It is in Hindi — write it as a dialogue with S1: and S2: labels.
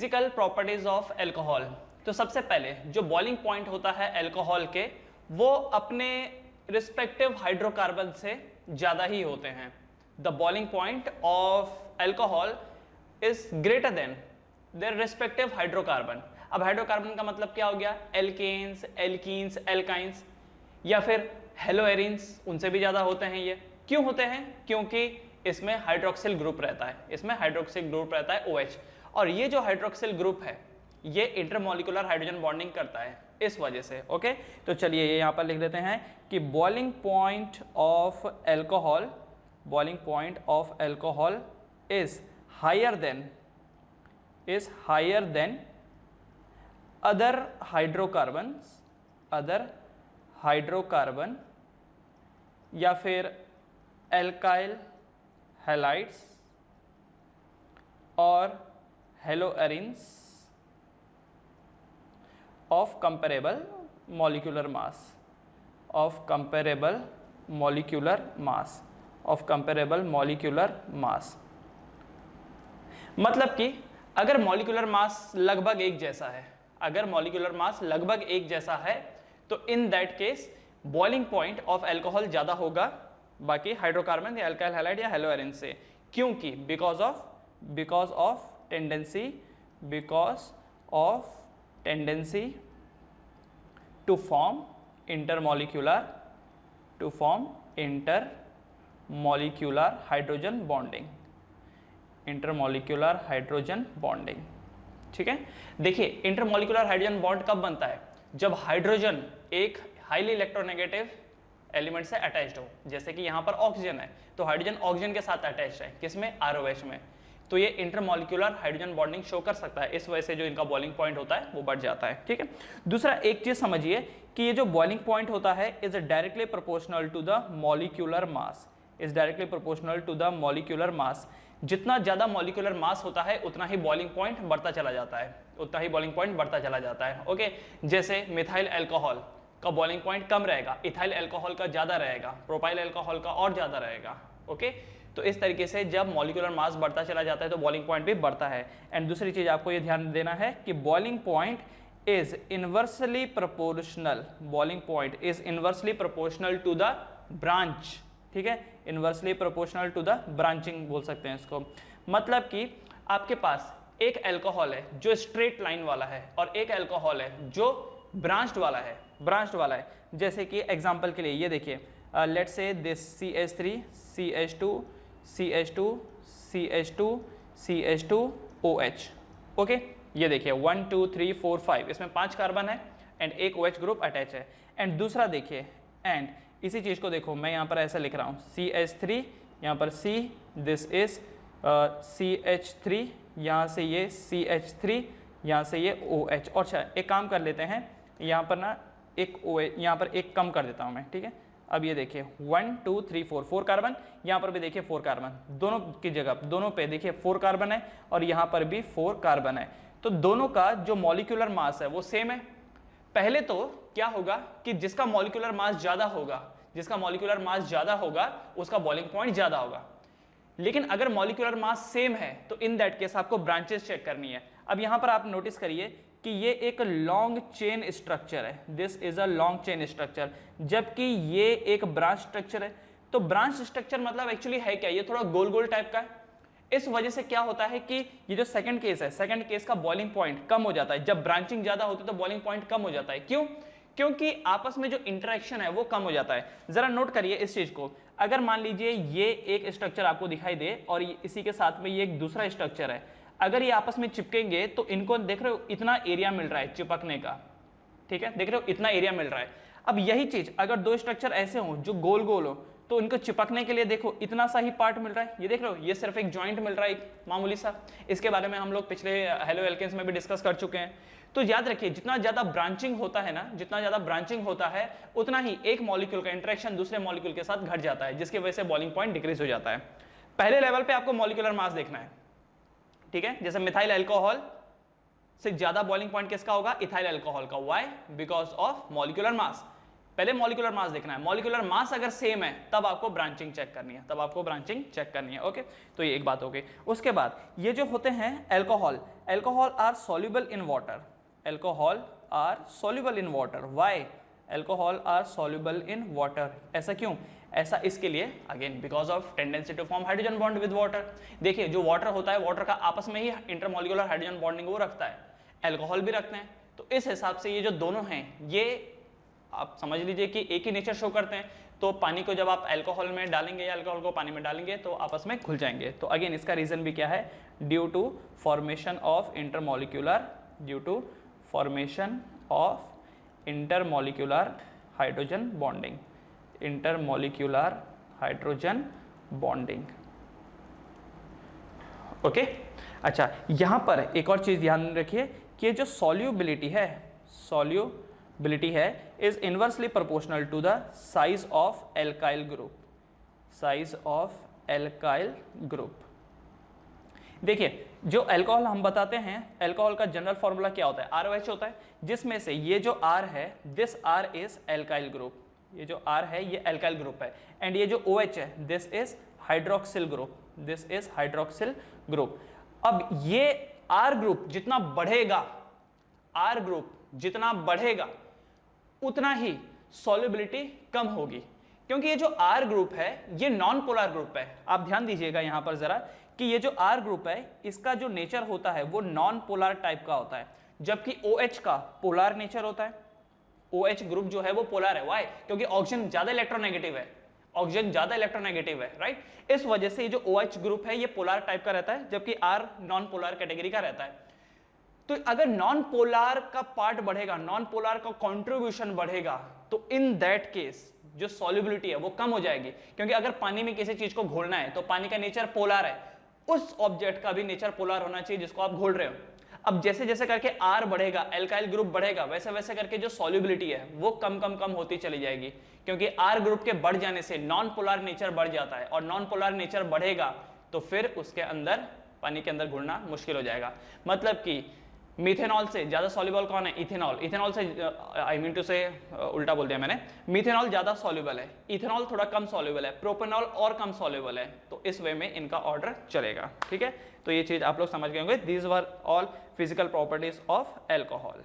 S1: Physical properties of alcohol. तो सबसे पहले जो बॉइलिंग पॉइंट होता है एल्कोहल के, वो अपने रिस्पेक्टिव हाइड्रोकार्बन से ज्यादा ही होते हैं। The boiling point of alcohol is greater than their respective hydrocarbon. अब हाइड्रोकार्बन का मतलब क्या हो गया? एल्केन्स, एल्कीन्स, एल्काइंस या फिर हेलोएरिन्स, उनसे भी ज्यादा होते हैं। ये क्यों होते हैं? क्योंकि इसमें हाइड्रोक्सिल ग्रुप रहता है, इसमें हाइड्रोक्सिल ग्रुप रहता है OH, और ये जो हाइड्रोक्सिल ग्रुप है ये इंटरमॉलिक्यूलर हाइड्रोजन बॉन्डिंग करता है इस वजह से। ओके, तो चलिए ये यहां पर लिख देते हैं कि boiling point of alcohol, boiling point of alcohol is higher than other hydrocarbon या फिर एल्काइल हैलाइड्स और हेलोएरिन्स of comparable molecular mass, of comparable molecular mass। मतलब कि अगर मॉलिक्यूलर मास लगभग एक जैसा है, अगर मॉलिक्यूलर मास लगभग एक जैसा है, तो in that case boiling point of alcohol ज्यादा होगा बाकी हाइड्रोकार्बन या अल्काइल हैलाइड या हेलोएरिन से। क्योंकि because of tendency to form intermolecular hydrogen bonding। ठीक है, देखिए इंटरमॉलिक्यूलर हाइड्रोजन बॉन्ड कब बनता है? जब हाइड्रोजन एक हाईली इलेक्ट्रोनेगेटिव एलिमेंट से अटैच्ड हो, जैसे कि यहां पर ऑक्सीजन है तो हाइड्रोजन ऑक्सीजन के साथ अटैच्ड है, किसमें? ROH में। तो ये इंटरमॉलिक्यूलर हाइड्रोजन बॉन्डिंग शो कर सकता है, इस वजह से जो इनका बॉइलिंग पॉइंट होता है वो बढ़ जाता है। ठीक है, दूसरा एक चीज समझिए कि ये जो बॉइलिंग पॉइंट होता है is directly proportional to the molecular mass. जितना ज्यादा मॉलिक्यूलर मास होता है उतना ही बॉइलिंग पॉइंट बढ़ता चला जाता है, ओके। जैसे मिथाइल अल्कोहल का बॉइलिंग पॉइंट कम रहेगा, इथाइल अल्कोहल का ज्यादा रहेगा, प्रोपाइल अल्कोहल का और ज्यादा रहेगा, ओके। तो इस तरीके से जब मॉलिक्यूलर मास बढ़ता चला जाता है तो बॉइलिंग पॉइंट भी बढ़ता है। एंड दूसरी चीज आपको ये ध्यान देना है कि boiling point is inversely proportional to the branch. ठीक है, inversely proportional to the branching बोल सकते हैं इसको। मतलब कि आपके पास एक अल्कोहल है जो स्ट्रेट लाइन वाला है और एक अल्कोहल है जो ब्रांच्ड वाला है। जैसे कि एग्जांपल के लिए ये देखिए, let's say this CH3 CH2 OH। Okay, ये देखिए 1 2 3 4 5, इसमें 5 कार्बन है एंड एक OH ग्रुप अटैच है। एंड दूसरा देखिए, एंड इसी चीज को देखो मैं यहाँ पर ऐसा लिख रहा हूँ CH3, यहाँ पर C, दिस इज CH3, यहाँ से ये CH3, यहाँ से ये OH। और अच्छा एक काम कर लेते हैं, यहाँ पर ना एक OH, यहाँ पर एक कम कर देता हूँ मैं। ठीक है, अब ये देखिए 1 2 3 4 कार्बन, यहाँ पर भी देखिए 4 कार्बन, दोनों की जगह दोनों पे देखिए 4 कार्बन है और यहाँ पर भी 4 कार्बन है। तो दोनों का जो मॉलिक्यूलर मास है वो सेम है। पहले तो क्या होगा कि जिसका मॉलिक्यूलर मास ज्यादा होगा उसका बॉइलिंग पॉइंट ज्यादा होगा। लेकिन अगर मॉलिक्यूलर मास सेम है तो इन दैट केस आपको ब्रांचेस चेक करनी है। अब यहां पर आप नोटिस करिए कि ये एक लॉन्ग चेन स्ट्रक्चर है, this is a long chain structure, जबकि ये एक ब्रांच स्ट्रक्चर है। तो ब्रांच स्ट्रक्चर मतलब एक्चुअली है क्या? ये थोड़ा गोल गोल टाइप का है। इस वजह से क्या होता है कि ये जो सेकंड केस है, सेकंड केस का बॉइलिंग पॉइंट कम हो जाता है। जब ब्रांचिंग ज्यादा होती है तो बॉइलिंग पॉइंट कम हो जाता है। क्यों? क्योंकि आपस में जो इंटरेक्शन है वो कम हो जाता है। जरा नोट करिए इस चीज को। अगर मान लीजिए ये एक स्ट्रक्चर आपको दिखाई दे और इसी के साथ में ये एक दूसरा स्ट्रक्चर है, अगर ये आपस में चिपकेंगे तो इनको देख रहे हो इतना एरिया मिल रहा है चिपकने का। ठीक है, देख रहे हो इतना एरिया मिल रहा है। अब यही चीज अगर दो स्ट्रक्चर ऐसे हो जो गोल गोल हो तो इनको चिपकने के लिए देखो इतना सा ही पार्ट मिल रहा है। ये देख रहे हो, ये सिर्फ एक जॉइंट मिल रहा है, एक मामूली सा। इसके बारे में हम लोग पिछले हेलो एल्केन्स में भी डिस्कस कर चुके हैं। तो याद रखिए जितना ज्यादा ब्रांचिंग होता है ना, जितना ज्यादा ब्रांचिंग होता है उतना ही एक मॉलिक्यूल का इंटरेक्शन दूसरे मॉलिक्यूल के साथ घट जाता है, जिसकी वजह से बॉइलिंग पॉइंट डिक्रीज हो जाता है। पहले लेवल पे आपको मॉलिक्यूलर मास देखना है। ठीक है, जैसे मिथाइल अल्कोहल से ज्यादा बॉइलिंग पॉइंट किसका होगा? इथाइल अल्कोहल का। Why? Because of molecular mass. पहले मॉलिक्यूलर मास देखना है, मॉलिक्यूलर मास अगर सेम है तब आपको ब्रांचिंग चेक करनी है, तब आपको ब्रांचिंग चेक करनी है। ओके, तो ये एक बात हो गई। उसके बाद ये जो होते हैं alcohol, alcohol are soluble in water, alcohol are soluble in water. Why alcohol are soluble in water, ऐसा क्यों? ऐसा इसके लिए again because of tendency to form hydrogen bond with water. देखिए जो वाटर होता है, वाटर का आपस में ही इंटरमॉलिक्यूलर हाइड्रोजन बॉन्डिंग वो रखता है, एल्कोहल भी रखते हैं। तो इस हिसाब से ये जो दोनों हैं ये आप समझ लीजिए कि एक ही नेचर शो करते हैं। तो पानी को जब आप अल्कोहल में डालेंगे या अल्कोहल को पानी में डालेंगे तो आपस में घुल जाएंगे। तो अगेन इसका रीजन भी क्या है? Due to formation of intermolecular, due to formation of intermolecular hydrogen bonding, intermolecular hydrogen bonding. Okay, अच्छा यहां पर एक और चीज ध्यान रखिए कि जो सॉल्युबिलिटी है, सॉल्युबिलिटी है is inversely proportional to the size of alkyl group, size of alkyl group. देखिए जो अल्कोहल हम बताते हैं, अल्कोहल का जनरल फॉर्मूला क्या होता है? ROH होता है, जिसमें से ये जो R है, this R is alkyl group, ये जो R है ये एल्काइल ग्रुप है, एंड ये जो OH है this is hydroxyl group, this is hydroxyl group. अब ये R ग्रुप जितना बढ़ेगा, R ग्रुप जितना बढ़ेगा उतना ही सॉल्युबिलिटी कम होगी, क्योंकि ये जो R ग्रुप है ये नॉन पोलर ग्रुप है। आप ध्यान दीजिएगा यहां पर जरा कि ये जो R ग्रुप है इसका जो नेचर होता है वो नॉन पोलर टाइप का होता है, जबकि OH का पोलर नेचर होता है। OH ग्रुप जो है वो पोलर है, व्हाई? क्योंकि ऑक्सीजन ज्यादा इलेक्ट्रोनेगेटिव है, ऑक्सीजन ज्यादा इलेक्ट्रोनेगेटिव है, राइट? इस वजह से ये जो OH ग्रुप है ये पोलर टाइप का रहता है, जबकि R नॉन पोलर कैटेगरी का रहता है। तो अगर नॉन पोलर का पार्ट बढ़ेगा, नॉन पोलर का कंट्रीब्यूशन बढ़ेगा, तो इन दैट केस जो सॉल्युबिलिटी है वो कम हो जाएगी, क्योंकि अगर पानी में किसी चीज को घोलना है तो पानी का नेचर पोलर है, उस ऑब्जेक्ट का भी नेचर पोलर होना चाहिए जिसको आप घोल रहे हो। अब जैसे जैसे करके R बढ़ेगा, एल्काइल ग्रुप बढ़ेगा, वैसे वैसे करके जो सॉल्युबिलिटी है वो कम कम कम होती चली जाएगी, क्योंकि R ग्रुप के बढ़ जाने से नॉन पोलर नेचर बढ़ जाता है, और नॉन पोलर नेचर बढ़ेगा तो फिर उसके अंदर पानी के अंदर घुलना मुश्किल हो जाएगा। मतलब कि मिथेनॉल से ज्यादा सॉल्युबल कौन है? इथेनॉल। इथेनॉल से आई मीन टू से उल्टा बोल दिया मैंने, मिथेनॉल ज्यादा सॉल्युबल है, इथेनॉल थोड़ा कम सॉल्युबल है, प्रोपेनॉल और कम सॉल्युबल है। तो इस वे में इनका ऑर्डर चलेगा, ठीक है? तो ये चीज आप लोग समझ गए होंगे। These were all physical properties of alcohol.